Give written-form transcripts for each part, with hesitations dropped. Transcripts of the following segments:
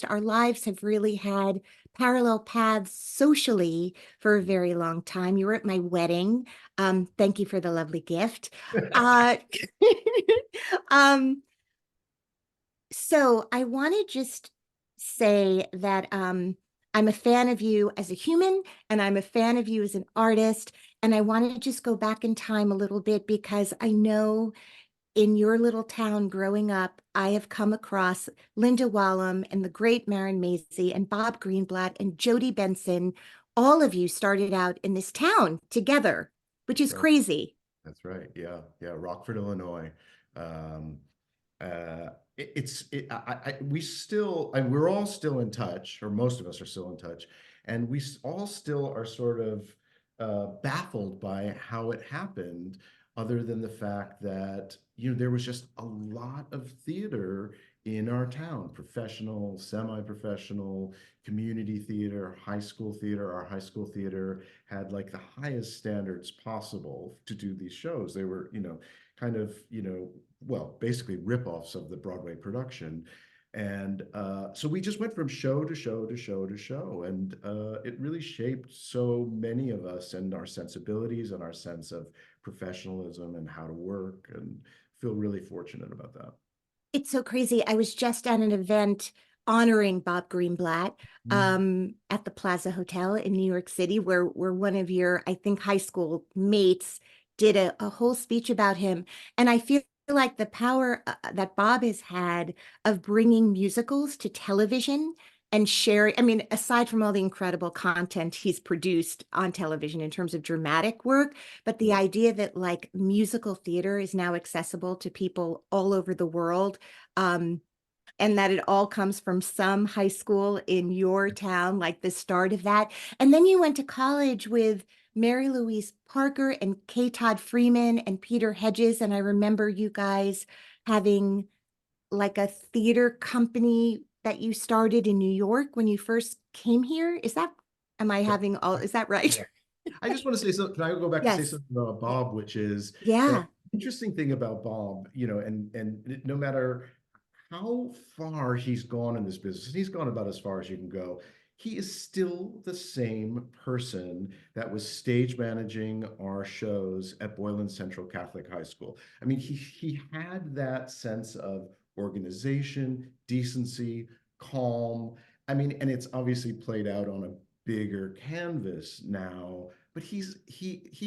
our lives have really had parallel paths socially for a very long time. You were at my wedding. Thank you for the lovely gift. Uh, um, so I want to just say that I'm a fan of you as a human, and I'm a fan of you as an artist. And I want to just go back in time a little bit because I know in your little town growing up, I have come across Linda Wallum and the great Marin Macy and Bob Greenblatt and Jody Benson. All of you started out in this town together, which is Right. crazy. That's right. Yeah. Yeah. Rockford, Illinois. Um, we still, and we're all still in touch, or most of us are still in touch, and all still are sort of baffled by how it happened, other than the fact that, there was just a lot of theater in our town, professional, semi-professional, community theater, high school theater. Our high school theater had like the highest standards possible to do these shows. They were, kind of, well, basically rip-offs of the Broadway production. And so we just went from show to show to show to show. And it really shaped so many of us and our sensibilities and our sense of professionalism and how to work, and feel really fortunate about that. It's so crazy. I was just at an event honoring Bob Greenblatt Mhm. at the Plaza Hotel in New York City, where one of your, I think, high school mates did a whole speech about him. And I feel like the power that Bob has had of bringing musicals to television and sharing, I mean, aside from all the incredible content he's produced on television in terms of dramatic work, but the Yeah. idea that like musical theater is now accessible to people all over the world, um, and that it all comes from some high school in your town, like the start of that. And then you went to college with Mary Louise Parker and K. Todd Freeman and Peter Hedges. And I remember you guys having like a theater company that you started in New York when you first came here. Am I having all, is that right? Yeah. I just want to say something. Can I go back and say Yes. something about Bob, which is that Yeah. interesting thing about Bob, and no matter how far he's gone in this business, and he's gone about as far as you can go, he is still the same person that was stage managing our shows at Boylan Central Catholic High School. I mean, he had that sense of organization, decency, calm. I mean, and it's obviously played out on a bigger canvas now, but he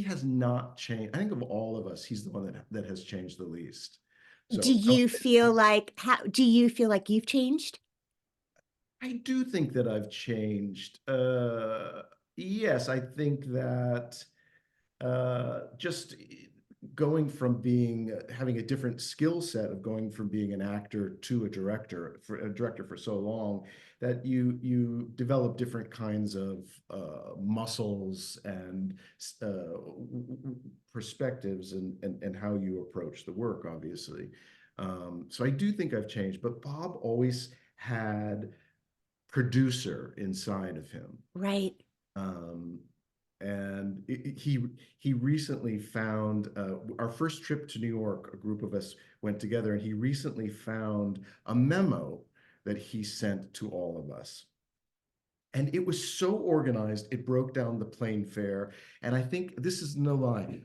has not changed. I think of all of us, he's the one that has changed the least. Do So you feel like do you feel like you've changed? I do think that I've changed. Yes, I think that just going from being having a different skill set of going from being an actor to a director for so long, that you develop different kinds of muscles and uh, perspectives, and how you approach the work, obviously. So I do think I've changed, but Bob always had producer inside of him. Right. Um, and he recently found our first trip to New York. A group of us went together, and he recently found a memo that he sent to all of us. And it was so organized, it broke down the plane fare. And I think this is no lie.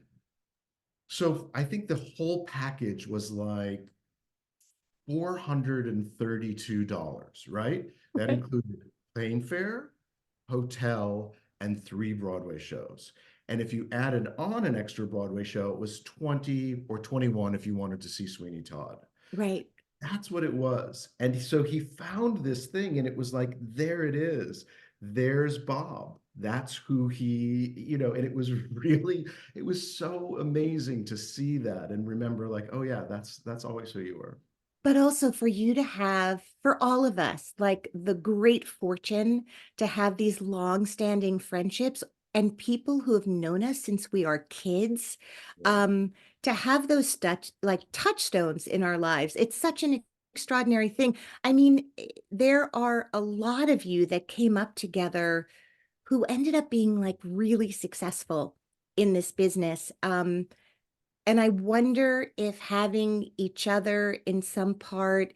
So I think the whole package was like $432, right? That included plane fare, hotel, and 3 Broadway shows. And if you added on an extra Broadway show, it was 20 or 21 if you wanted to see Sweeney Todd. Right. That's what it was. And so he found this thing, and it was like, there it is. There's Bob. That's who and it was really, it was so amazing to see that and remember, like, oh yeah, that's always who you were. But also for you to have, for all of us, like the great fortune to have these long-standing friendships and people who have known us since we are kids, Yeah. um, to have those like touchstones in our lives. It's such an extraordinary thing. I mean, there are a lot of you that came up together who ended up being like really successful in this business. And I wonder if having each other in some part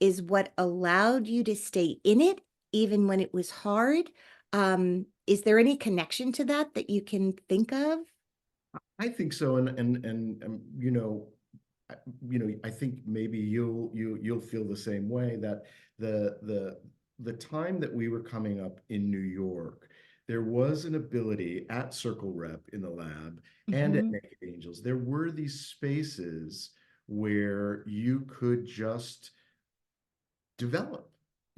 is what allowed you to stay in it, even when it was hard. Is there any connection to that that you can think of? I think so, and I think maybe you'll feel the same way that the time that we were coming up in New York, there was an ability at Circle Rep in the lab and at Mhm. Naked Angels. There were these spaces where you could just develop.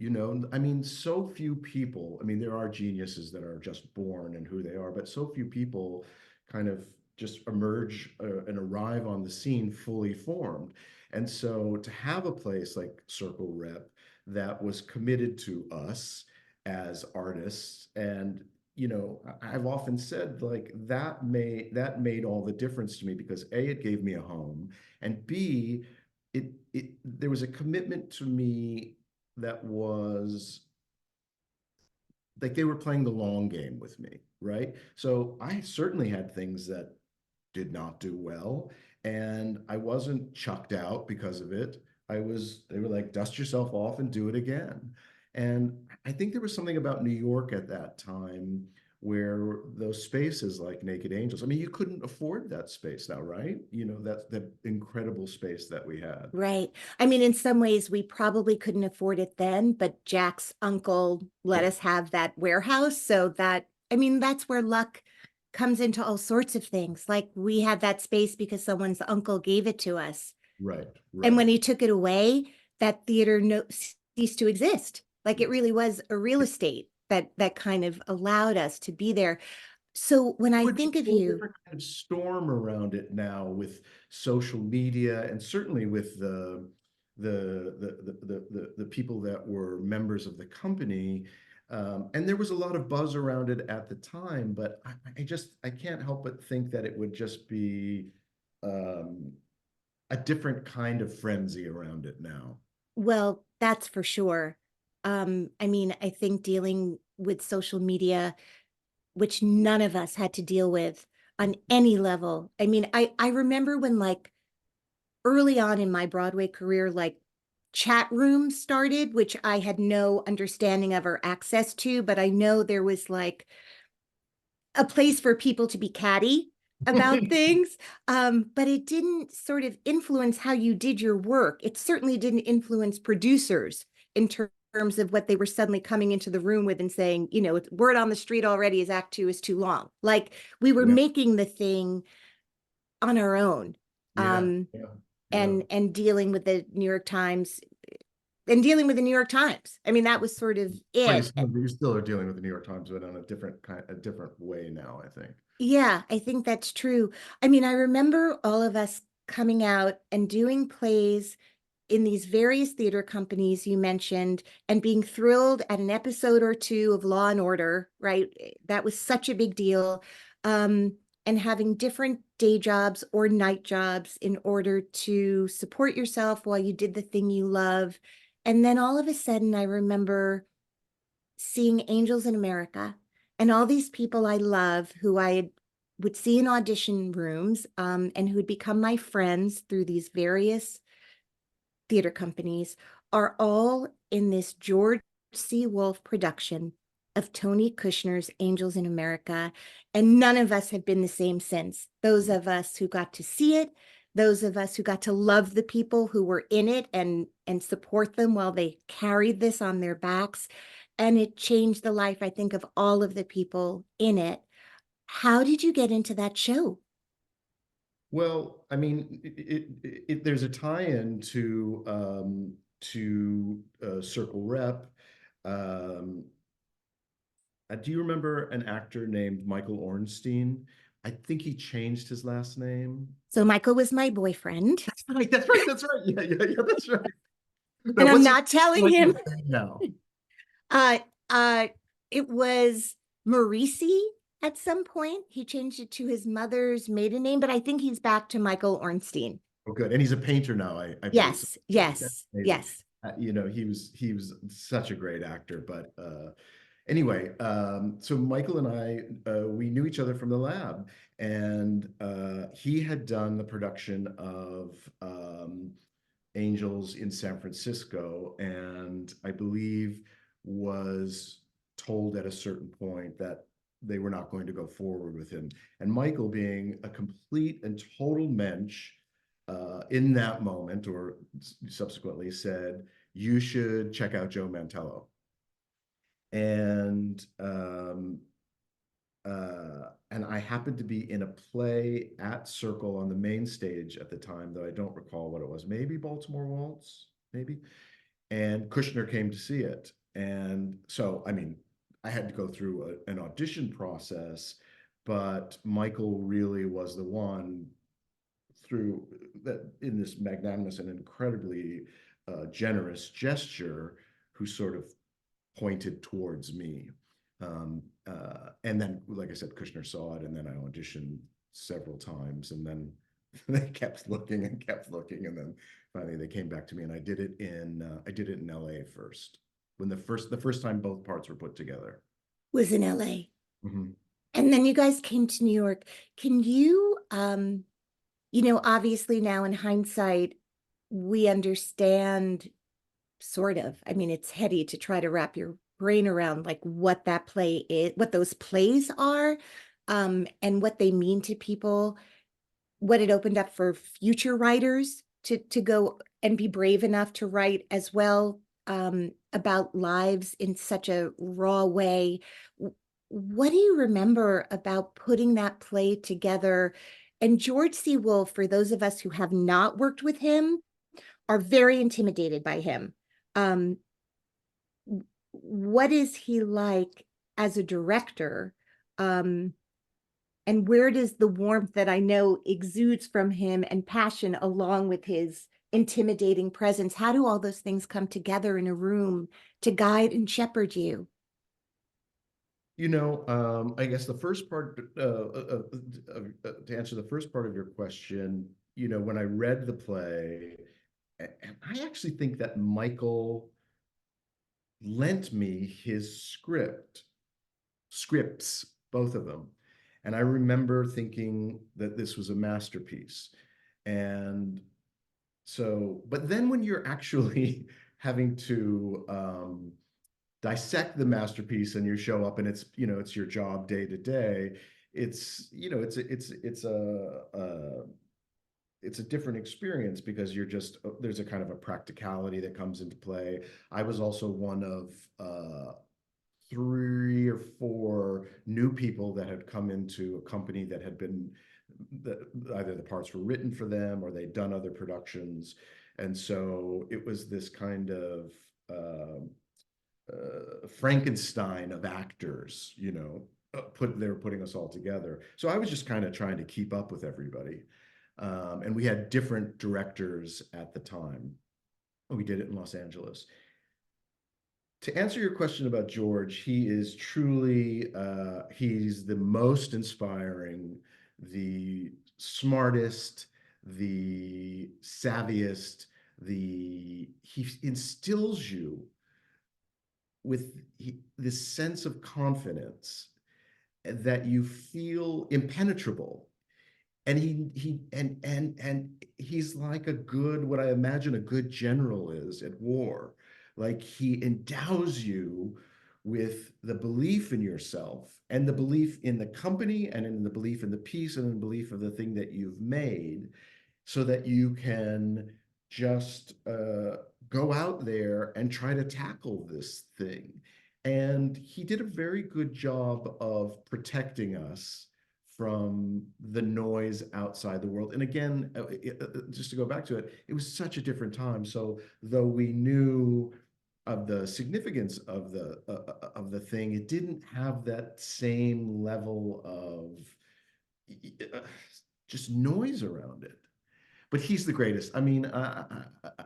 I mean, so few people, I mean, there are geniuses that are just born and who they are, but so few people kind of just emerge and arrive on the scene fully formed. And so to have a place like Circle Rep that was committed to us as artists, and I've often said like that made all the difference to me, because A, it gave me a home, and B, it there was a commitment to me that was like they were playing the long game with me, right? So I certainly had things that did not do well, and I wasn't chucked out because of it. They were like, dust yourself off and do it again. And I think there was something about New York at that time where those spaces like Naked Angels, I mean, you couldn't afford that space now, right? That's the incredible space that we had. Right. I mean, in some ways, we probably couldn't afford it then, but Jack's uncle let Yeah, us have that warehouse. So that, I mean, that's where luck comes into all sorts of things. Like we had that space because someone's uncle gave it to us. right, And when right. he took it away, that theater ceased to exist. Like it really was a real estate that kind of allowed us to be there. So when I Would be think a of whole you, different kind of storm around it now with social media, and certainly with the people that were members of the company. And there was a lot of buzz around it at the time, but I can't help but think that it would just be um, a different kind of frenzy around it now. well, that's for sure. I mean, I think dealing with social media, which none of us had to deal with on any level. I mean, I remember when like early on in my Broadway career, like chat rooms started, which I had no understanding of or access to, but I know there was like a place for people to be catty about things. But it didn't sort of influence how you did your work. It certainly didn't influence producers in terms of what they were suddenly coming into the room with and saying, word on the street already is act two is too long. Like we were Yeah, making the thing on our own. yeah, Um, yeah, yeah. and dealing with the New York Times and dealing with the New York Times. I mean, that was sort of But it. you still are dealing with the New York Times, but on a different way now, I think. Yeah, I think that's true. I mean, I remember all of us coming out and doing plays in these various theater companies you mentioned and being thrilled at an episode or two of Law and Order, right? That was such a big deal. And having different day jobs or night jobs in order to support yourself while you did the thing you love. And then all of a sudden, I remember seeing Angels in America and all these people I love who would see in audition rooms, and who would become my friends through these various theater companies are all in this George C. Wolfe production of Tony Kushner's Angels in America. And none of us have been the same since. Those of us who got to see it, those of us who got to love the people who were in it and support them while they carried this on their backs. And it changed the life, I think, of all of the people in it. How did you get into that show? Well, I mean, there's a tie-in to Circle Rep. Um, do you remember an actor named Michael Ornstein? I think he changed his last name. So Michael was my boyfriend, That's right. That's right. That's right. Yeah, yeah, yeah. That's right. Now, and I'm what's his not telling Michael's him. name now? Uh, uh, it was Marisi at some point. He changed it to his mother's maiden name, but I think he's back to Michael Ornstein. Oh, good. And he's a painter now, I believe. So Yes, that's yes, amazing. yes. He was such a great actor. But anyway, so Michael and I, we knew each other from the lab, and he had done the production of Angels in San Francisco, and I believe was told at a certain point that they were not going to go forward with him. And Michael, being a complete and total mensch, in that moment, or subsequently, said, "You should check out Joe Mantello." And and I happened to be in a play at Circle on the main stage at the time, though I don't recall what it was. Maybe Baltimore Waltz, maybe. And Kushner came to see it. And so, I mean, I had to go through an audition process, but Michael really was the one through that in this magnanimous and incredibly generous gesture who sort of pointed towards me. And then, like I said, Kushner saw it, and then I auditioned several times, and then they kept looking and kept looking, and then finally they came back to me, and I did it in LA first, when the first time both parts were put together. Was in LA. Mhm. And then you guys came to New York. Can you, obviously now in hindsight, we understand sort of. I mean, it's heady to try to wrap your brain around like what that play is, what those plays are, and what they mean to people, what it opened up for future writers to go and be brave enough to write as well, about lives in such a raw way. What do you remember about putting that play together? And George C. Wolfe, for those of us who have not worked with him, are very intimidated by him. Um, what is he like as a director? And where does the warmth that I know exudes from him and passion along with his intimidating presence, how do all those things come together in a room to guide and shepherd you? I guess the first part, to answer the first part of your question, when I read the play, and I actually think that Michael lent me his scripts, both of them. And I remember thinking that this was a masterpiece. And so, but then when you're actually having to dissect the masterpiece and you show up and it's your job day to day, it's a different experience because there's a kind of a practicality that comes into play. I was also one of 3 or 4 new people that had come into a company that had been that either the parts were written for them or they'd done other productions, and so it was this kind of Frankenstein of actors, they were putting us all together. So I was just kind of trying to keep up with everybody. And we had different directors at the time. We did it in Los Angeles. To answer your question about George, he is truly, he's the most inspiring, the smartest, the savviest, he instills you with this sense of confidence that you feel impenetrable. And he's like what I imagine a good general is at war. Like, he endows you with the belief in yourself and the belief in the company and in the belief in the piece and in the belief of the thing that you've made, so that you can just go out there and try to tackle this thing. And he did a very good job of protecting us from the noise outside the world. And again, just to go back to it, it was such a different time. So though we knew of the significance of the thing, it didn't have that same level of just noise around it. But he's the greatest. I mean,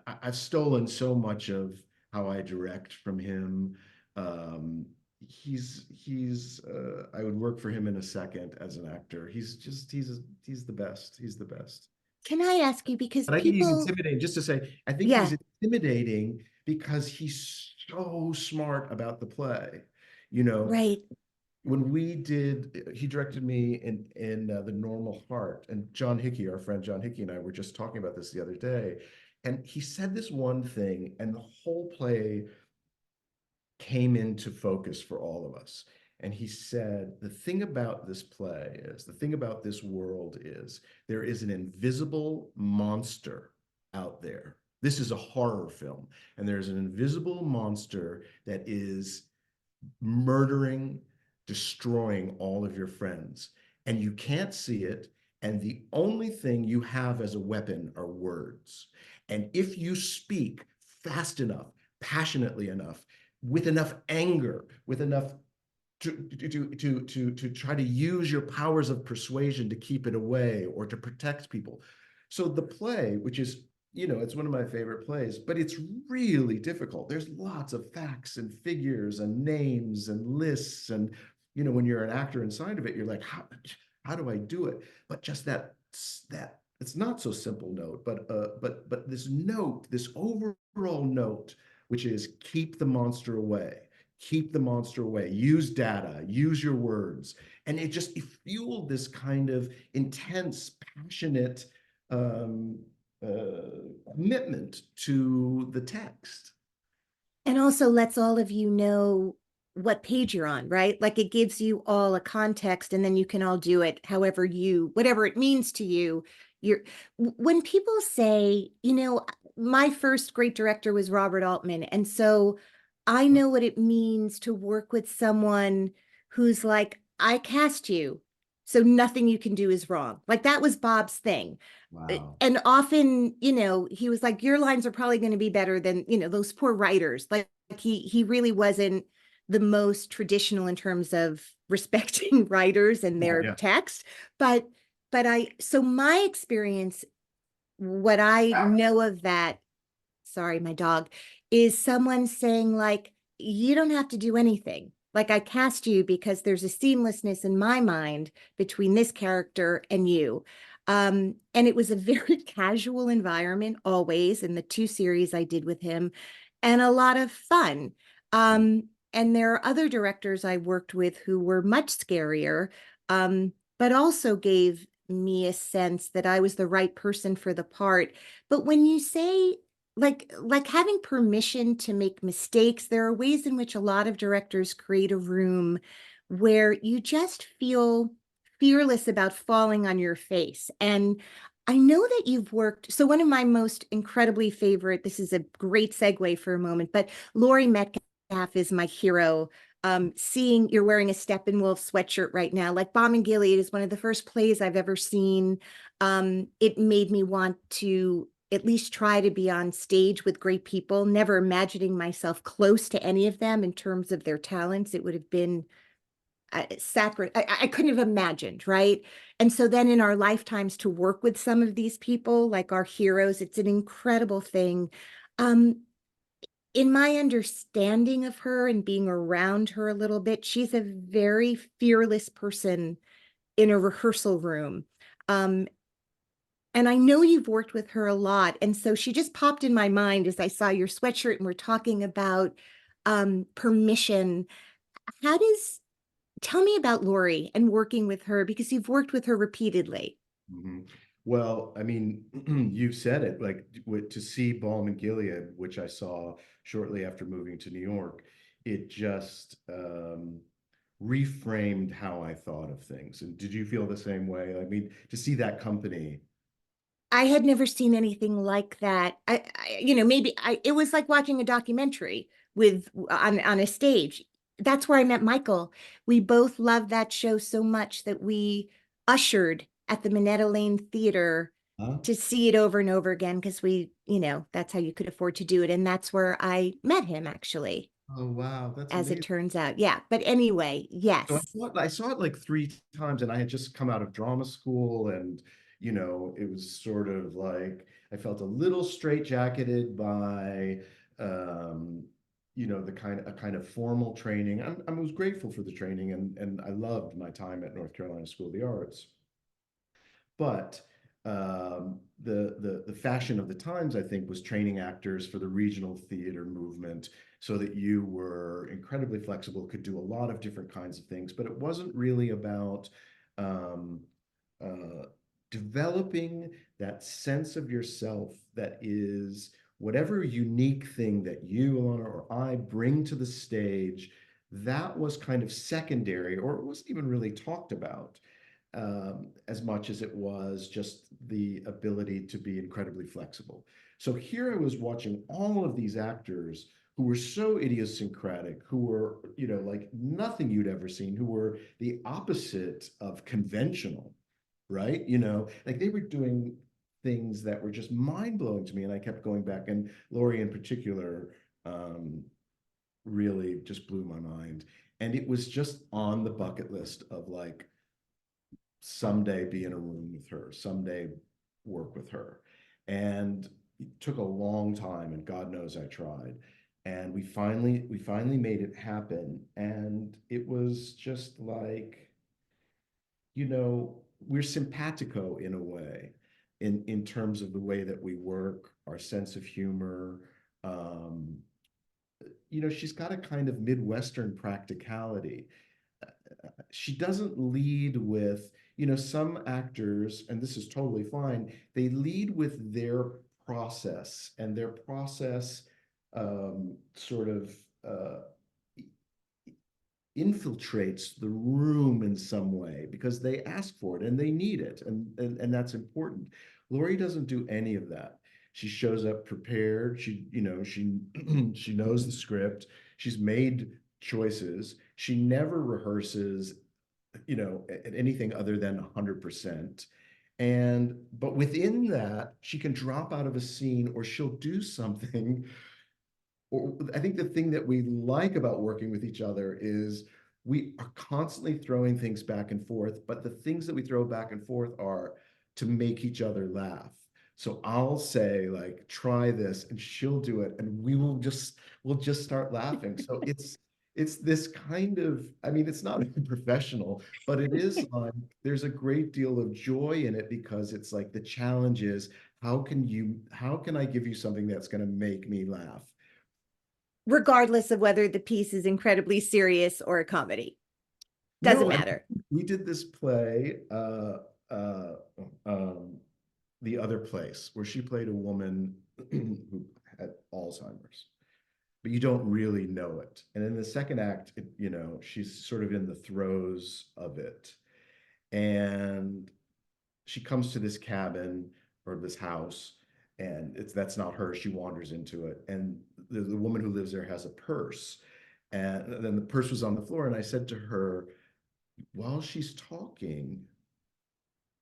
I've stolen so much of how I direct from him. Um, I would work for him in a second as an actor. He's the best. He's the best. Can I ask you, because And I think he's people, intimidating, just to say, I think he's yeah, intimidating because he's so smart about the play. You know, right. when he directed me in The Normal Heart, and John Hickey, our friend John Hickey, and I were just talking about this the other day. And he said this one thing, and the whole play came into focus for all of us. And he said, the thing about this play is, the thing about this world is, there is an invisible monster out there. This is a horror film, and there's an invisible monster that is murdering, destroying all of your friends. And you can't see it. And the only thing you have as a weapon are words. And if you speak fast enough, passionately enough, with enough anger, with enough to try to use your powers of persuasion to keep it away or to protect people. So the play, which is, it's one of my favorite plays, but it's really difficult. There's lots of facts and figures and names and lists. And, when you're an actor inside of it, you're like, how do I do it? But just that it's not so simple note, but this note, this overall note, which is keep the monster away. Keep the monster away. Use data, use your words. And it fueled this kind of intense, passionate commitment to the text. And also lets all of you know what page you're on, right? Like it gives you all a context and then you can all do it however whatever it means to you. When people say, my first great director was Robert Altman. And so I know what it means to work with someone who's like, I cast you, so nothing you can do is wrong. Like that was Bob's thing. Wow. And often, he was like, your lines are probably going to be better than, those poor writers. Like he really wasn't the most traditional in terms of respecting writers and Oh, their yeah. text. So my experience, what I know of that, sorry, my dog, is someone saying like, you don't have to do anything. Like I cast you because there's a seamlessness in my mind between this character and you. And it was a very casual environment always in the 2 series I did with him, and a lot of fun. And there are other directors I worked with who were much scarier, but also gave me a sense that I was the right person for the part. But when you say like having permission to make mistakes, there are ways in which a lot of directors create a room where you just feel fearless about falling on your face. And I know that you've worked, so one of my most incredibly favorite, this is a great segue for a moment, but Laurie Metcalf is my hero. Seeing you're wearing a Steppenwolf sweatshirt right now, like Bomb and Gilead is one of the first plays I've ever seen. It made me want to at least try to be on stage with great people, never imagining myself close to any of them in terms of their talents. It would have been sacred. I couldn't have imagined, right? And so then in our lifetimes to work with some of these people, like our heroes, it's an incredible thing. In my understanding of her and being around her a little bit, she's a very fearless person in a rehearsal room. And I know you've worked with her a lot. And so she just popped in my mind as I saw your sweatshirt and we're talking about permission. Tell me about Lori and working with her, because you've worked with her repeatedly. Mhm. Well, I mean, you said it, like to see Balm and Gilead, which I saw shortly after moving to New York, it just reframed how I thought of things. And did you feel the same way? I mean, to see that company. I had never seen anything like that. It was like watching a documentary with on a stage. That's where I met Michael. We both loved that show so much that we ushered at the Minetta Lane Theater Huh? to see it over and over again because that's how you could afford to do it. And that's where I met him, actually, Oh, wow, that's as it amazing. turns out. Yeah. But anyway, So yes. I saw it like 3 times, and I had just come out of drama school, and it was sort of like I felt a little straitjacketed by um, the kind of formal training. I was grateful for the training, and I loved my time at North Carolina School of the Arts. But the fashion of the times, I think, was training actors for the regional theater movement so that you were incredibly flexible, could do a lot of different kinds of things. But it wasn't really about um, uh, developing that sense of yourself that is whatever unique thing that you, Alana, or I bring to the stage, that was kind of secondary, or it wasn't even really talked about as much as it was just the ability to be incredibly flexible. So here I was watching all of these actors who were so idiosyncratic, who were, like nothing you'd ever seen, who were the opposite of conventional, right? Like they were doing things that were just mind blowing to me. And I kept going back, and Laurie in particular really just blew my mind. And it was just on the bucket list of like, someday be in a room with her, someday work with her. And it took a long time, and God knows I tried. And we finally made it happen. And it was just like, we're simpatico in a way, in terms of the way that we work, our sense of humor. Um, she's got a kind of Midwestern practicality. She doesn't lead with, some actors, and this is totally fine, they lead with their process, and their process sort of infiltrates the room in some way because they ask for it and they need it, and that's important. Lori doesn't do any of that. She shows up prepared. She knows the script. She's made choices. She never rehearses, at anything other than 100%. But within that, she can drop out of a scene, or she'll do something. Or I think the thing that we like about working with each other is we are constantly throwing things back and forth, but the things that we throw back and forth are to make each other laugh. So I'll say like, try this, and she'll do it, and we'll just start laughing. So it's this kind of, I mean, it's not professional, but it is like there's a great deal of joy in it, because it's like the challenge is, how can I give you something that's going to make me laugh? Regardless of whether the piece is incredibly serious or a comedy. Doesn't No, and matter. we did this play, uh, um, The Other Place, where she played a woman who had Alzheimer's, but you don't really know it. And in the second act, she's sort of in the throes of it. And she comes to this cabin, or this house, and that's not her. She wanders into it, and the woman who lives there has a purse. And then the purse was on the floor, and I said to her, while she's talking,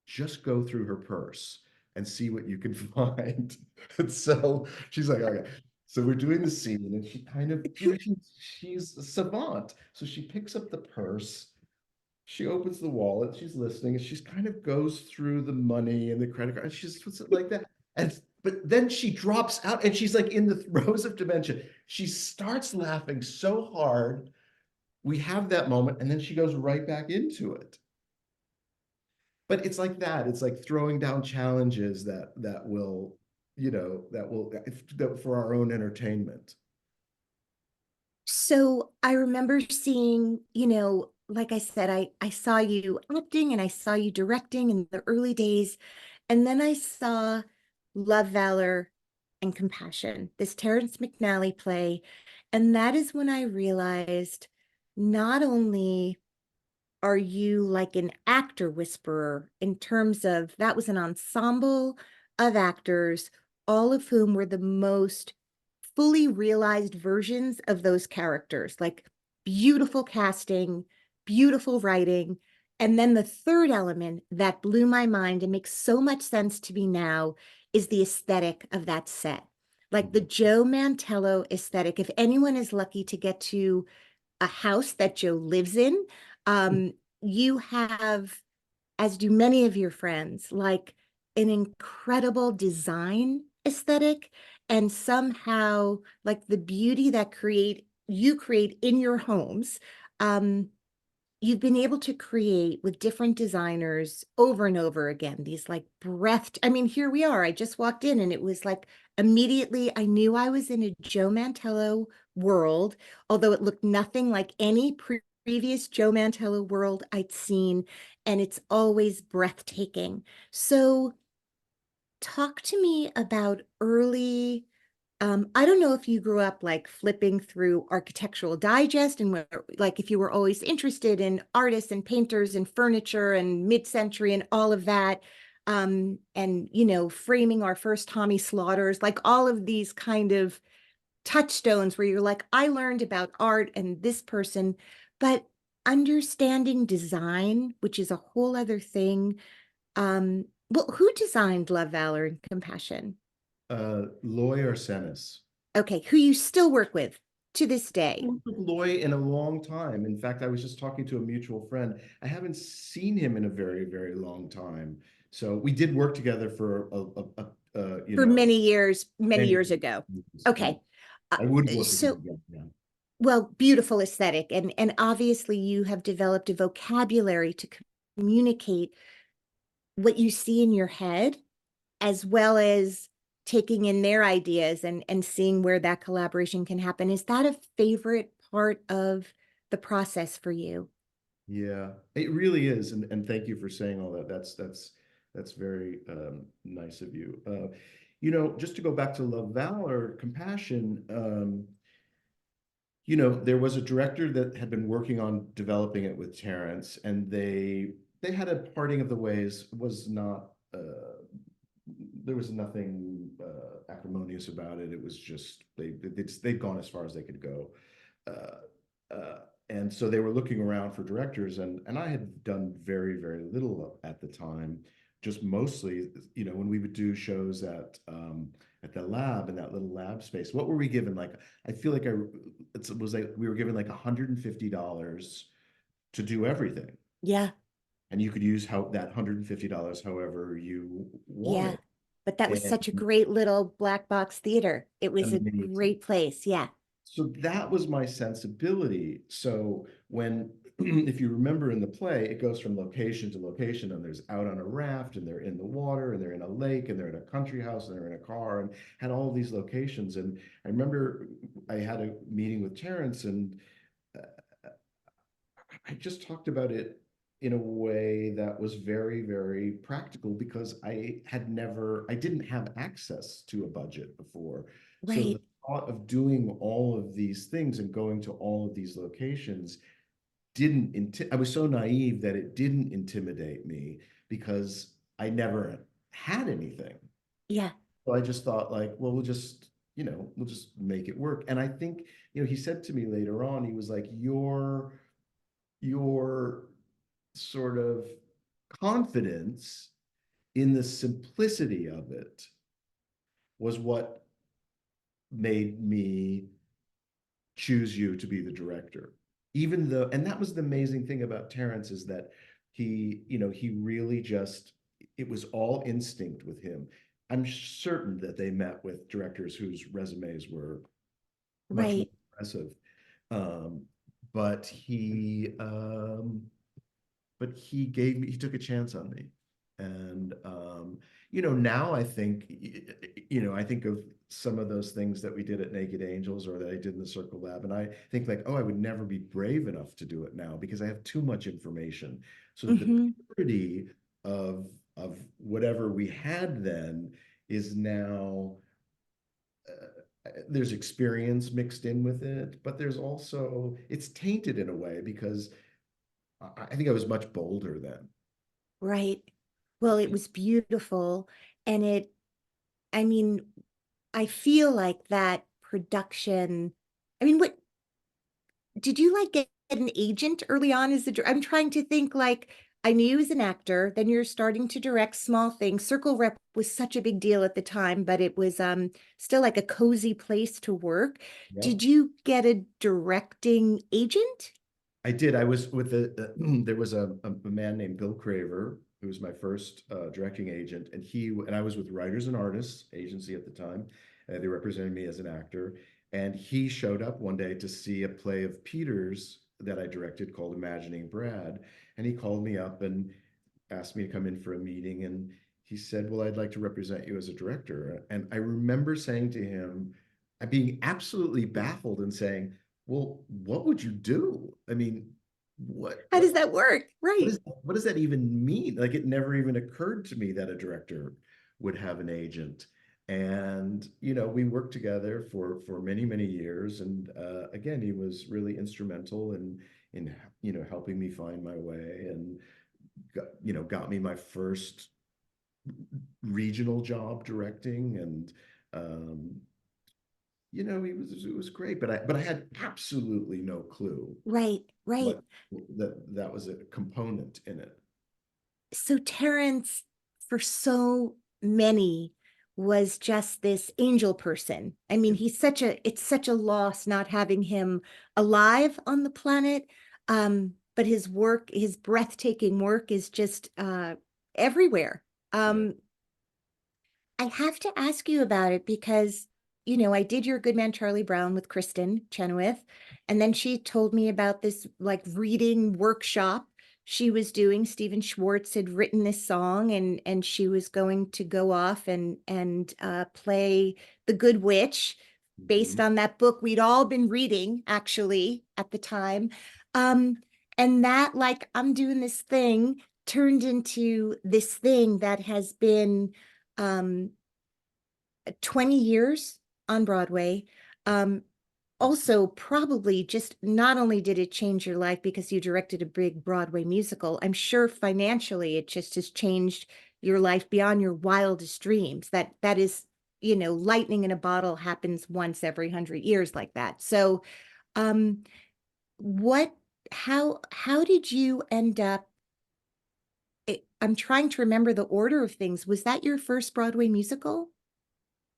just go through her purse and see what you can find. And so she's like, okay. So we're doing the scene, and she kind of, she's a savant. So she picks up the purse, she opens the wallet, she's listening, and she's kind of goes through the money and the credit card, and she just puts it like that. And but then she drops out, and she's like in the throes of dementia. She starts laughing so hard. We have that moment, and then she goes right back into it. But it's like that. It's like throwing down challenges that will, that for our own entertainment. So I remember seeing, like I said, I saw you acting and I saw you directing in the early days. And then I saw Love, Valor, and Compassion, this Terrence McNally play. And that is when I realized not only are you like an actor whisperer, in terms of that was an ensemble of actors, all of whom were the most fully realized versions of those characters, like beautiful casting, beautiful writing. And then the third element that blew my mind and makes so much sense to me now is the aesthetic of that set. Like the Mhm. Joe Mantello aesthetic. If anyone is lucky to get to a house that Joe lives in, um, you have, as do many of your friends, like an incredible design aesthetic, and somehow like the beauty that you create in your homes. Um, you've been able to create with different designers over and over again, these like I mean, here we are. I just walked in and it was like immediately I knew I was in a Joe Mantello world, although it looked nothing like any previous Joe Mantello world I'd seen, and it's always breathtaking. So talk to me about early. I don't know if you grew up like flipping through Architectural Digest and like if you were always interested in artists and painters and furniture and mid-century and all of that. And framing our first Tommy Slaughters, like all of these kind of touchstones where you're like, I learned about art and this person, but understanding design, which is a whole other thing. Well, who designed Love, Valor, and Compassion? Loy Arsenis. Okay, who you still work with to this day. Worked with Loy in a long time. In fact, I was just talking to a mutual friend. I haven't seen him in a very, very long time. So we did work together for For many many years ago. years. And Okay. Uh, I would work with him so, again. Yeah. well, beautiful aesthetic. And obviously you have developed a vocabulary to communicate what you see in your head, as well as taking in their ideas and seeing where that collaboration can happen. Is that a favorite part of the process for you? Yeah, it really is. And thank you for saying all that. That's very nice of you. Just to go back to Love, Valor, Compassion, there was a director that had been working on developing it with Terrence, and they had a parting of the ways. Was not there was nothing acrimonious about it. It was just they'd gone as far as they could go. And so they were looking around for directors, and I had done very, very little at the time, just mostly, when we would do shows at the lab, in that little lab space. What were we given? Like, I feel like it was like we were given like $150 to do everything, Yeah, and you could use how that $150 however you yeah. wanted. But that was And such a great little black box theater. It was a amazing. great place. Yeah. So that was my sensibility. So when, if you remember in the play, it goes from location to location, and there's out on a raft, and they're in the water, and they're in a lake, and they're in a country house, and they're in a car, and had all these locations. And I remember I had a meeting with Terrence, and I just talked about it in a way that was very, very practical because I didn't have access to a budget before. So Right. the thought of doing all of these things and going to all of these locations I was so naive that it didn't intimidate me because I never had anything. Yeah. So I just thought like, well, we'll just make it work. And I think, he said to me later on, he was like, your sort of confidence in the simplicity of it was what made me choose you to be the director. Even though, and that was the amazing thing about Terrence, is that he really just, it was all instinct with him. I'm certain that they met with directors whose resumes were much more Right. impressive. Um, but he took a chance on me. And now I think of some of those things that we did at Naked Angels or that I did in the Circle Lab, and I think like, oh, I would never be brave enough to do it now because I have too much information. So the Hmm. purity of whatever we had then is now, there's experience mixed in with it, but there's also, it's tainted in a way because I think I was much bolder then. Right. Well, it was beautiful. And I mean, I feel like that production. I mean, what did you like get an agent early on as I'm trying to think like I knew you as an actor, then you're starting to direct small things. Circle Rep was such a big deal at the time, but it was still like a cozy place to work. Yep. Did you get a directing agent? I did. I was with there was a man named Bill Craver, who was my first directing agent, and I was with Writers and Artists Agency at the time. They represented me as an actor, and he showed up one day to see a play of Peter's that I directed called Imagining Brad, and he called me up and asked me to come in for a meeting, and he said, "Well, I'd like to represent you as a director." And I remember saying to him, being absolutely baffled and saying, well, what would you do? I mean, what How does that work? Right. what does that even mean? Like, it never even occurred to me that a director would have an agent. And we worked together for many, many years. And again, he was really instrumental in helping me find my way, and got me my first regional job directing. And um, it was great. But I had absolutely no clue Right. Right. what that was a component in it. So Terrence, for so many, was just this angel person. I mean, Yeah. it's such a loss not having him alive on the planet. But his work, his breathtaking work is just everywhere. Yeah. Um, I have to ask you about it because, I did Your Good Man Charlie Brown with Kristen Chenoweth, and then she told me about this like reading workshop she was doing. Stephen Schwartz had written this song, and she was going to go off and play The Good Witch based Mhm. on that book we'd all been reading actually at the time. Um, and that, like, I'm doing this thing turned into this thing that has been um 20 years on Broadway. Um, Also, probably just not only did it change your life because you directed a big Broadway musical, I'm sure financially it just has changed your life beyond your wildest dreams. That is, lightning in a bottle happens once every 100 years like that. So, um, what, how did you end up? I'm trying to remember the order of things. Was that your first Broadway musical?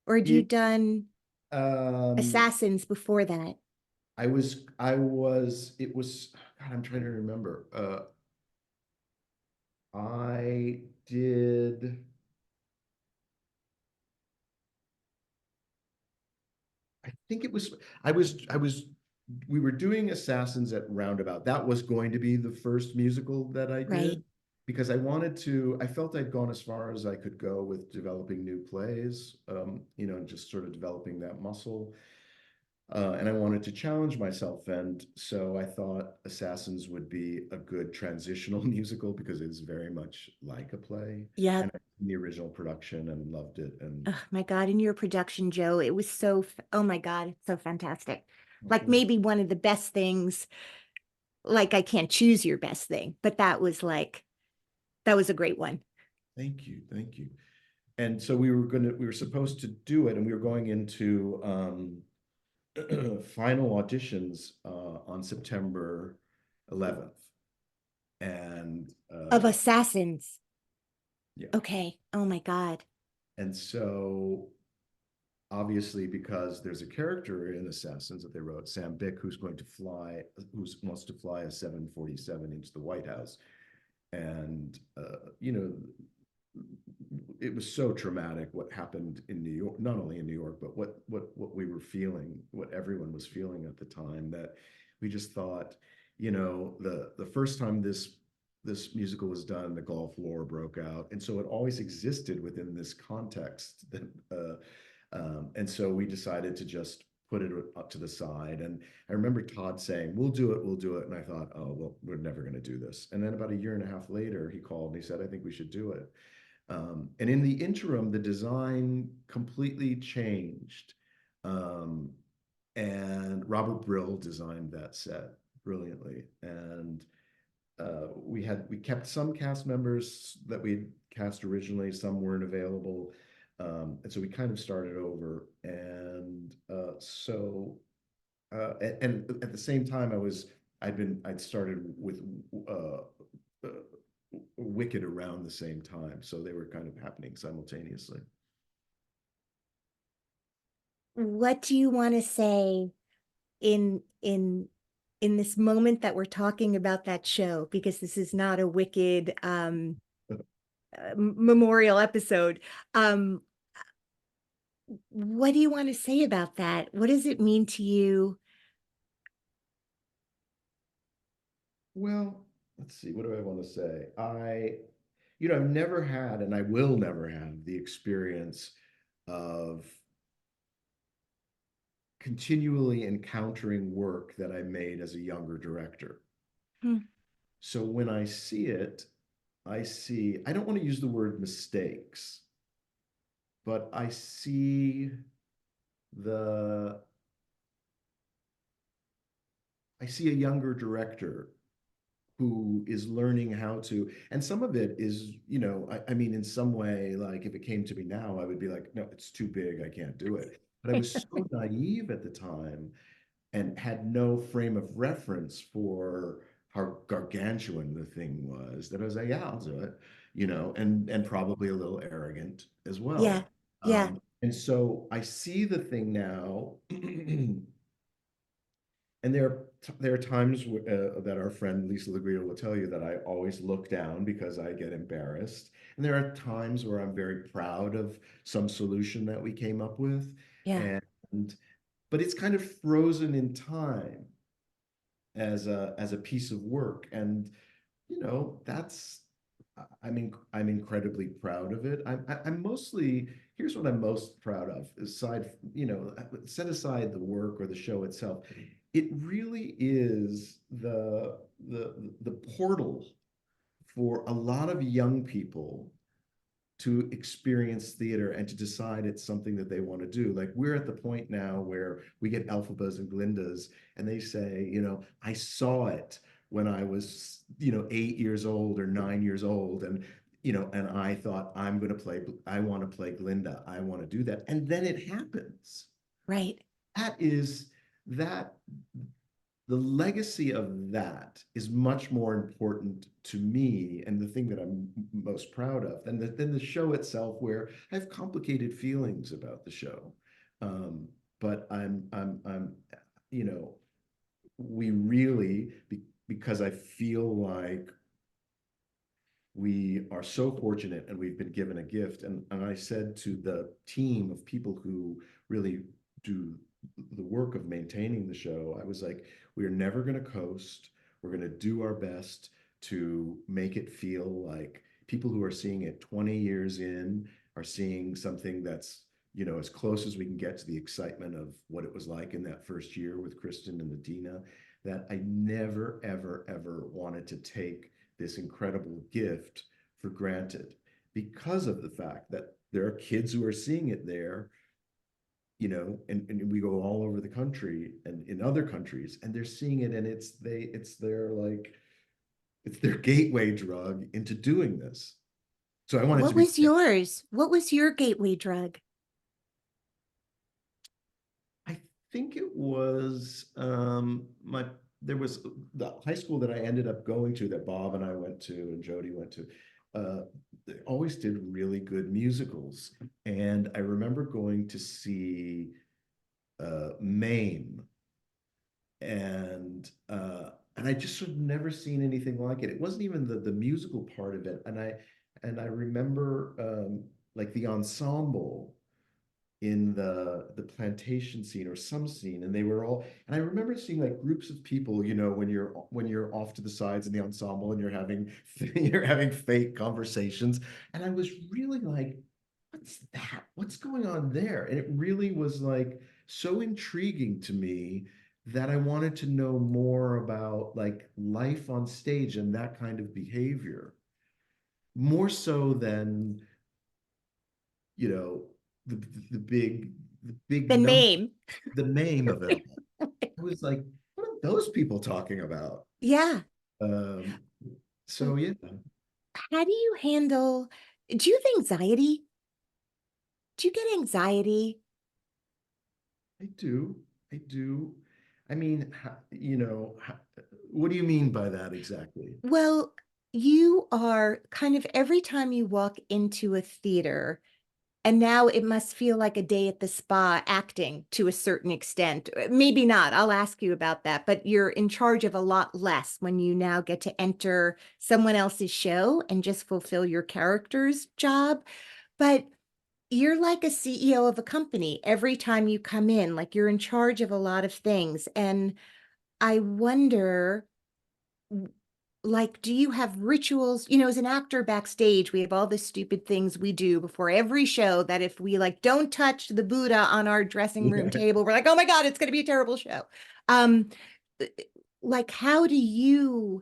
Or had you It, done um, Assassins before that? it was, God, I'm trying to remember. I did, I think it was, we were doing Assassins at Roundabout. That was going to be the first musical that I Right. did, because I felt I'd gone as far as I could go with developing new plays, just sort of developing that muscle. And I wanted to challenge myself. And so I thought Assassins would be a good transitional musical, because it's very much like a play. And Yep. I seen the original production and loved it. And Oh my God. In your production, Joe, it was so, oh my God, it's so fantastic. Like well, maybe one of the best things, like I can't choose your best thing, but that was a great one. thank you, thank you. And so we were supposed to do it, and we were going into final auditions on September 11th. And Of Assassins. yeah, Okay. Oh my God. and so obviously, because there's a character in Assassins that they wrote, Sam Bick, who wants to fly a 747 into the White House. And it was so traumatic what happened in New York, not only in New York, but what we were feeling, what everyone was feeling at the time, that we just thought, the first time this musical was done, the Gulf War broke out, and so it always existed within this context. And so we decided to just put it up to the side. And I remember Todd saying, we'll do it. And I thought, oh, well, we're never going to do this. And then about a year and a half later, he called and he said, I think we should do it. And in the interim, the design completely changed. Um, and Robert Brill designed that set brilliantly. And we kept some cast members that we cast originally, some weren't available. And so we kind of started over. And and at the same time, I'd started with uh, uh, Wicked around the same time, so they were kind of happening simultaneously. What do you want to say in in this moment that we're talking about that show? Because this is not a Wicked memorial episode. Um, what do you want to say about that? What does it mean to you? Well, let's see, what do I want to say? I've never had, and I will never have, the experience of continually encountering work that I made as a younger director. Hmm. So when I see it, I don't want to use the word mistakes, but the, I see a younger director who is learning how to, and some of it is, I mean, in some way, like if it came to me now, I would be like, no, it's too big, I can't do it. But I was so naive at the time and had no frame of reference for how gargantuan the thing was that I was like, yeah, I'll do it, and probably a little arrogant as Yeah. well. Yeah. And so I see the thing now, and there are times that our friend Lisa Legrio will tell you that I always look down because I get embarrassed. And there are times where I'm very proud of some solution that we came up with. Yeah. And but it's kind of frozen in time as a piece of work. And that's I'm incredibly proud of it. I'm mostly here's what I'm most proud of, aside, set aside the work or the show itself. It really is the portal for a lot of young people to experience theater and to decide it's something that they want to do. Like we're at the point now where we get Elphabas and Glindas, and they say, I saw it when I was, 8 years old or 9 years old, and I thought I want to play Glinda, I want to do that, and then it happens. Right. That is that the legacy of that is much more important to me and the thing that I'm most proud of than the show itself, where I have complicated feelings about the show. But you know, we really, because I feel like we are so fortunate and we've been given a gift. And I said to the team of people who really do the work of maintaining the show, I was like, we are never going to coast. We're going to do our best to make it feel like people who are seeing it 20 years in are seeing something that's, as close as we can get to the excitement of what it was like in that first year with Kristen and Adina, that I never, ever, ever wanted to take this incredible gift for granted, because of the fact that there are kids who are seeing it there, and we go all over the country and in other countries, and they're seeing it, and it's their gateway drug into doing this. So I want it to What be, was yours? What was your gateway drug? I think it was my there was the high school that I ended up going to, that Bob and I went to and Jody went to. They always did really good musicals, and I remember going to see Mame, and I just had never seen anything like it. It wasn't even the musical part of it, and I remember like the ensemble in the plantation scene or some scene, and they were all, and I remember seeing like groups of people, when you're off to the sides in the ensemble and you're having you're having fake conversations, and I was really like, what's that, what's going on there? And it really was like so intriguing to me that I wanted to know more about like life on stage and that kind of behavior, more so than you know the the big the big The number, name. the name of it all. I was like, what are those people talking about? Yeah. Um, so yeah, How do you handle, do you have anxiety? Do you get anxiety? I do. I do. I mean, what do you mean by that exactly? Well, you are kind of every time you walk into a theater, and now it must feel like a day at the spa acting to a certain extent. Maybe not. I'll ask you about that. But you're in charge of a lot less when you now get to enter someone else's show and just fulfill your character's job. But you're like a CEO of a company every time you come in, like you're in charge of a lot of things. And I wonder, like, do you have rituals? As an actor backstage, we have all the stupid things we do before every show that if we like don't touch the Buddha on our dressing room table, we're like, oh my God, it's going to be a terrible show. Um, like, how do you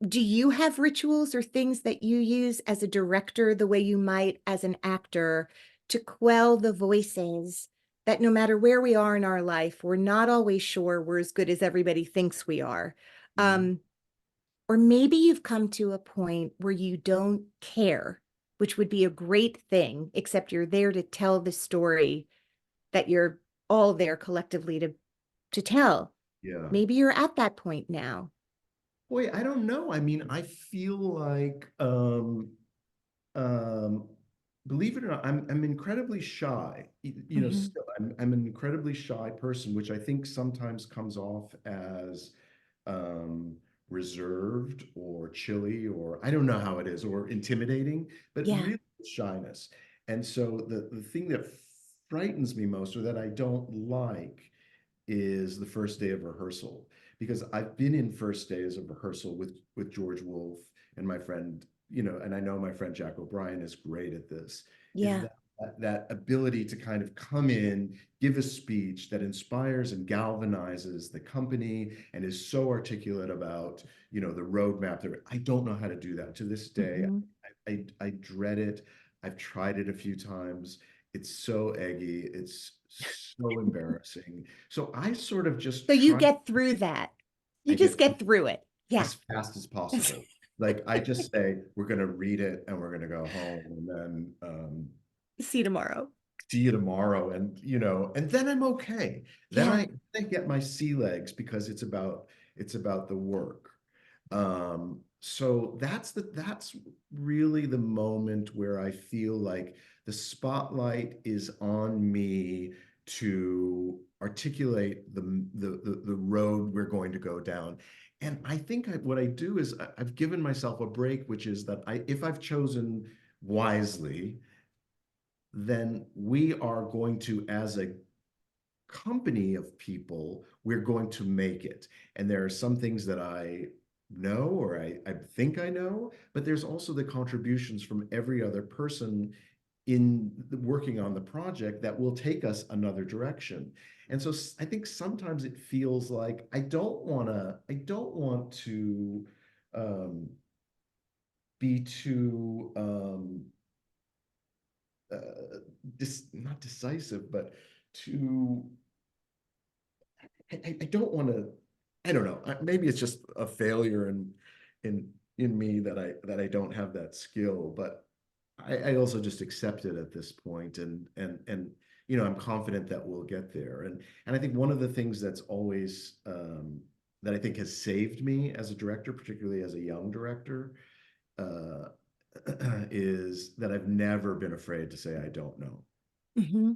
do you have rituals or things that you use as a director the way you might as an actor to quell the voices that no matter where we are in our life, we're not always sure we're as good as everybody thinks we are? Mhm. Or maybe you've come to a point where you don't care, which would be a great thing, except you're there to tell the story that you're all there collectively to tell. Yeah. Maybe you're at that point now. Boy, I don't know. I mean, I feel like um believe it or not, I'm incredibly shy. You know, Mhm. still I'm an incredibly shy person, which I think sometimes comes off as um reserved or chilly, or I don't know how it is, or intimidating, but Yeah. really shyness. And so the thing that frightens me most, or that I don't like, is the first day of rehearsal, because I've been in first days of rehearsal with George Woolf and my friend, you know, and I know my friend Jack O'Brien is great at this, is Yeah. that ability to kind of come in, give a speech that inspires and galvanizes the company and is so articulate about, you know, the roadmap. I don't know how to do that to this day. Mhm. I dread it. I've tried it a few times. It's so eggy. It's so embarrassing. So I sort of just So you try, get through that. You I just get through get through it. Yeah. as fast as possible. Like I just say, we're going to read it and we're going to go home, and then See you tomorrow. see you tomorrow. And, you know, and then I'm okay. Then Yeah. I get my sea legs, because it's about the work. So that's really the moment where I feel like the spotlight is on me to articulate the road we're going to go down. And I think what I do is I've given myself a break, which is that if I've chosen wisely, then we are going to, as a company of people, we're going to make it. And there are some things that I know, or I think I know, but there's also the contributions from every other person in working on the project that will take us another direction. And so I think sometimes it feels like I don't want to um, be too not decisive, but too I don't want to. I don't know. Maybe it's just a failure in me that I don't have that skill. But I also just accept it at this point, and you know, I'm confident that we'll get there. And I think one of the things that's always that I think has saved me as a director, particularly as a young director, uh, is that I've never been afraid to say I don't know, Hmm.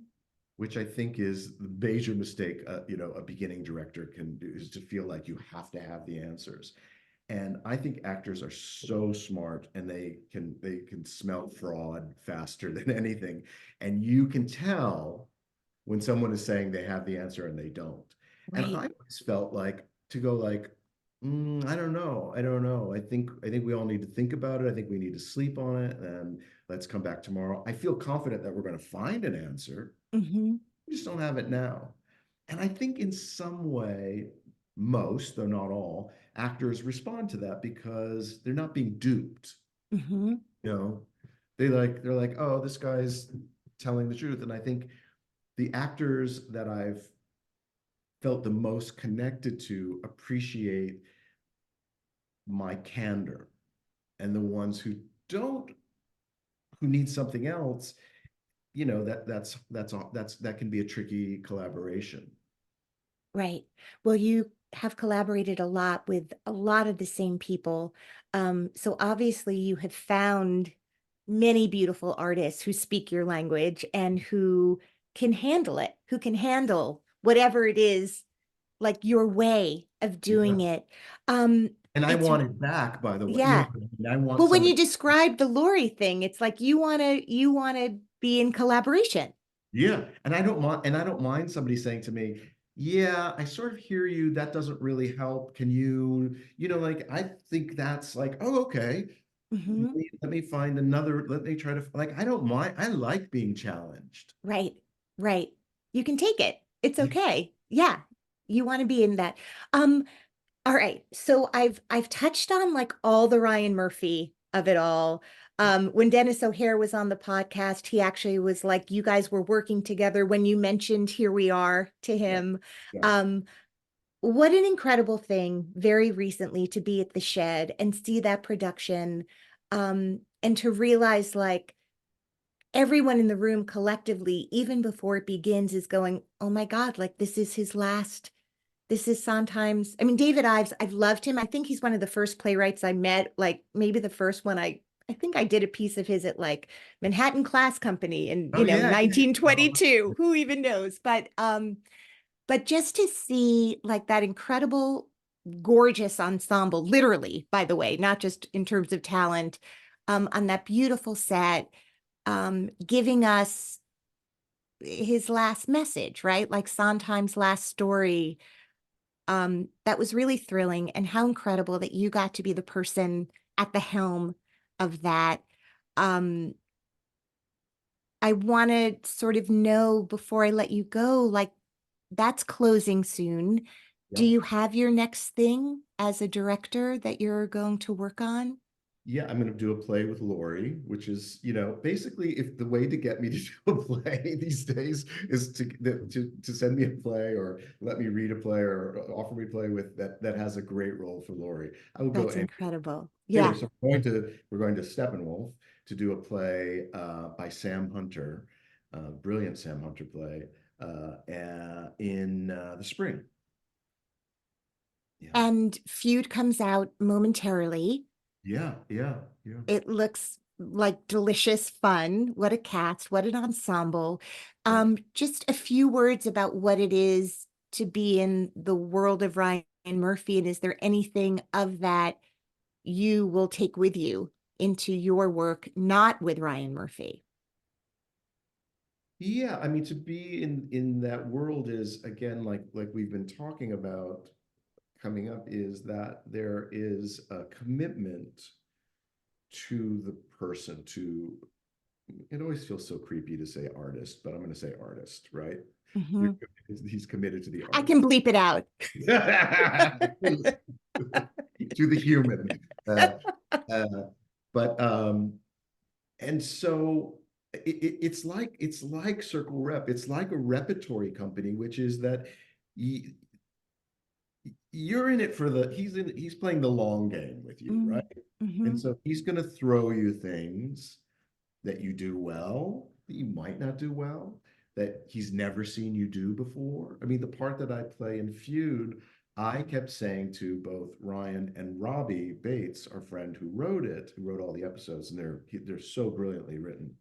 which I think is the major mistake, you know, a beginning director can do, is to feel like you have to have the answers. And I think actors are so smart, and they can smell fraud faster than anything. And you can tell when someone is saying they have the answer and they don't. And Right. I always felt like to go like, I don't know. I don't know. I think we all need to think about it. I think we need to sleep on it, and let's come back tomorrow. I feel confident that we're going to find an answer. Hmm. We just don't have it now. And I think in some way, most, though not all, actors respond to that because they're not being duped. Hmm. You know, they're like, oh, this guy's telling the truth. And I think the actors that I've felt the most connected to appreciate my candor, and the ones who don't, who need something else, you know, that can be a tricky collaboration. Right. Well, you have collaborated a lot with a lot of the same people. So obviously you have found many beautiful artists who speak your language and who can handle it, who can handle whatever it is, like your way of Yeah. doing it. Um, And I it's want it back, by the way. You know Yeah. what I mean? I want Well, when you somebody. describe the Lori thing, it's like you want to be in collaboration. Yeah, and I don't mind somebody saying to me, "Yeah, I sort of hear you. That doesn't really help. Can you, you know, like I think that's like, oh, okay. Hmm. Let me find another. Let me try to like. I don't mind. I like being challenged. Right. Right. You can take it. It's Yeah. okay. Yeah. You want to be in that. Um, All right. So I've touched on like all the Ryan Murphy of it all. When Dennis O'Hare was on the podcast, he actually was like, you guys were working together when you mentioned Here We Are to Yeah, him. yeah, Um, what an incredible thing very recently to be at the Shed and see that production. And to realize like everyone in the room collectively, even before it begins, is going, oh my God, like this is his last. This is Sondheim's. I mean, David Ives, I've loved him. I think he's one of the first playwrights I met, like maybe the first one I think I did a piece of his at like Manhattan Class Company in, oh yeah, yeah, yeah. 1922. Who even knows? But just to see like that incredible, gorgeous ensemble, literally, by the way, not just in terms of talent, on that beautiful set, giving us his last message, right? Like Sondheim's last story. That was really thrilling, and how incredible that you got to be the person at the helm of that. Um, I want to sort of know before I let you go, like that's closing soon. Do Yep. you have your next thing as a director that you're going to work on? Yeah, I'm going to do a play with Lori, which is, basically if the way to get me to do a play these days is to send me a play or let me read a play or offer me a play with that has a great role for Lori. I will go That's anywhere. incredible. Yeah. So we're going to Steppenwolf to do a play by Sam Hunter, brilliant Sam Hunter play in the spring. Yeah, And Feud comes out momentarily. yeah, yeah, yeah. It looks like delicious fun. What a cast, what an ensemble. Yeah. Just a few words about what it is to be in the world of Ryan Murphy, and is there anything of that you will take with you into your work not with Ryan Murphy? Yeah, I mean, to be in that world is again like we've been talking about coming up is that there is a commitment to the person to it always feels so creepy to say artist, but I'm going to say artist, right? You're, Mhm. he's committed to the I can artist, bleep it out. to the human. Uh, but and so it's like Circle Rep. It's like a repertory company, which is that y- you're in it for he's playing the long game with you, right? And Mm-hmm. so he's going to throw you things that you do well, that you might not do well, that he's never seen you do before. I mean, the part that I play in Feud, I kept saying to both Ryan and Robbie Bates, our friend who wrote it, who wrote all the episodes, and they're so brilliantly written.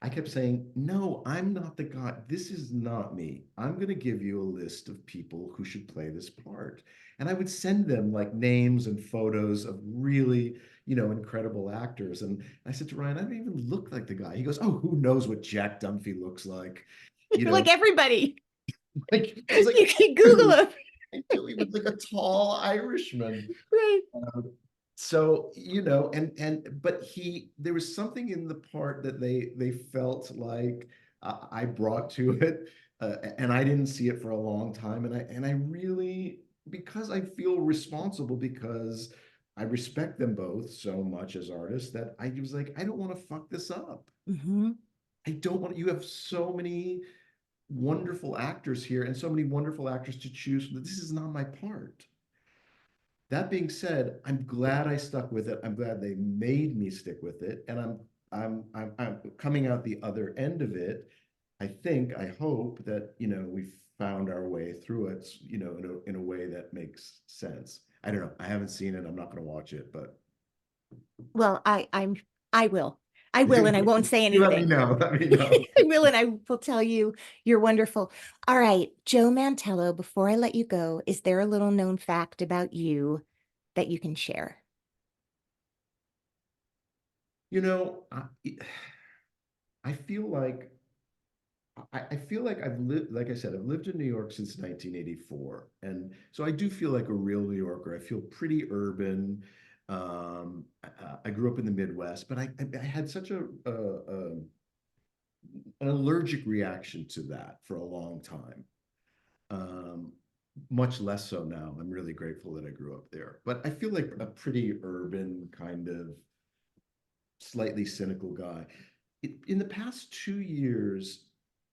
I kept saying, no, I'm not the guy. This is not me. I'm going to give you a list of people who should play this part. And I would send them like names and photos of really, incredible actors. And I said to Ryan, I don't even look like the guy. He goes, oh, who knows what Jack Dunphy looks like? You know, Like everybody. like I was like, You can I Google do. him. I do. He was like a tall Irishman. Right. So but there was something in the part that they felt like I brought to it, and I didn't see it for a long time, and I really, because I feel responsible, because I respect them both so much as artists, that I was like, I don't want to fuck this up. Mm-hmm. I don't want. You have so many wonderful actors here and so many wonderful actors to choose from. This is not my part. That being said, I'm glad I stuck with it. I'm glad they made me stick with it, and I'm coming out the other end of it. I hope that we found our way through it, in a way that makes sense. I don't know. I haven't seen it. I'm not going to watch it, but Well, I will. I will, and I won't say you let me anything. know. Let me know. I will, and I will tell you you're wonderful. All right, Joe Mantello, before I let you go, is there a little known fact about you that you can share? You know, I feel like I feel like I've lived, like I said, I've lived in New York since 1984. And so I do feel like a real New Yorker. I feel pretty urban. I grew up in the Midwest, but I had such an allergic reaction to that for a long time. Um, much less so now. I'm really grateful that I grew up there. But I feel like a pretty urban kind of slightly cynical guy. In the past 2 years,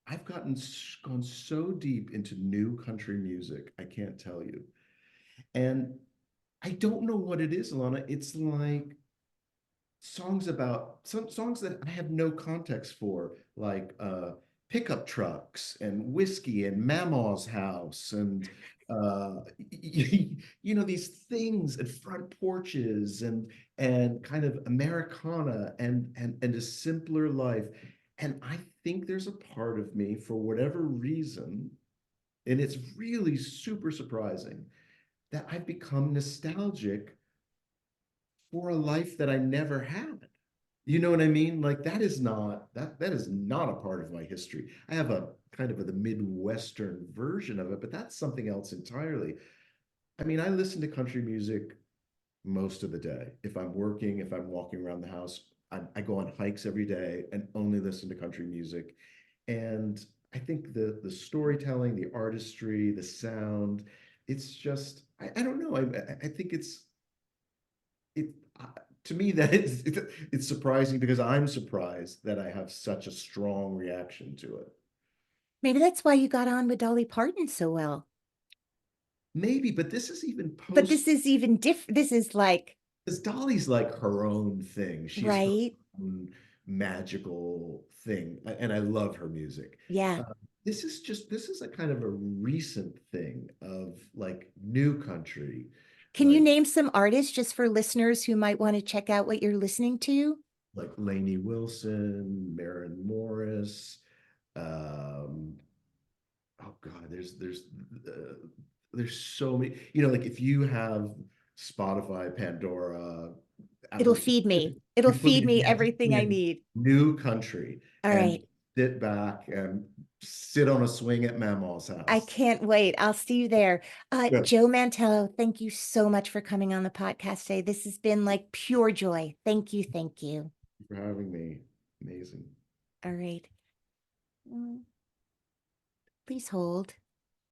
I've gone so deep into new country music, I can't tell you. And I don't know what it is, Alana. It's like songs about some songs that I have no context for, like pickup trucks and whiskey and Mama's house and these things and front porches and kind of Americana and a simpler life. And I think there's a part of me, for whatever reason, and it's really super surprising, that I've become nostalgic for a life that I never had. You know what I mean? Like that is not a part of my history. I have a kind of the Midwestern version of it, but that's something else entirely. I mean, I listen to country music most of the day. If I'm working, if I'm walking around the house, I go on hikes every day and only listen to country music. And I think the storytelling, the artistry, the sound, it's just I don't know. I think it to me that is it's surprising because I'm surprised that I have such a strong reaction to it. Maybe that's why you got on with Dolly Parton so well. Maybe, but this is even But this post, is even different. This is like, because Dolly's like her own thing. She's her right? own magical thing, and I love her music. Yeah. Uh, this is a kind of a recent thing of like new country, Can you like name some artists just for listeners who might want to check out what you're listening to? Lainey Wilson, Maren Morris, um, oh God, uh, there's so many. Like if you have Spotify, Pandora, It'll Apple, feed me. you It'll put feed in, me yeah, just everything put I in need. new country All and right. sit back and sit on a swing at Mama's I house. can't wait. I'll see you there. Yeah, Joe Mantello, thank you so much for coming on the podcast today. This has been like pure joy. Thank you. Thank you. thank you for having me. Amazing. All right. Please hold.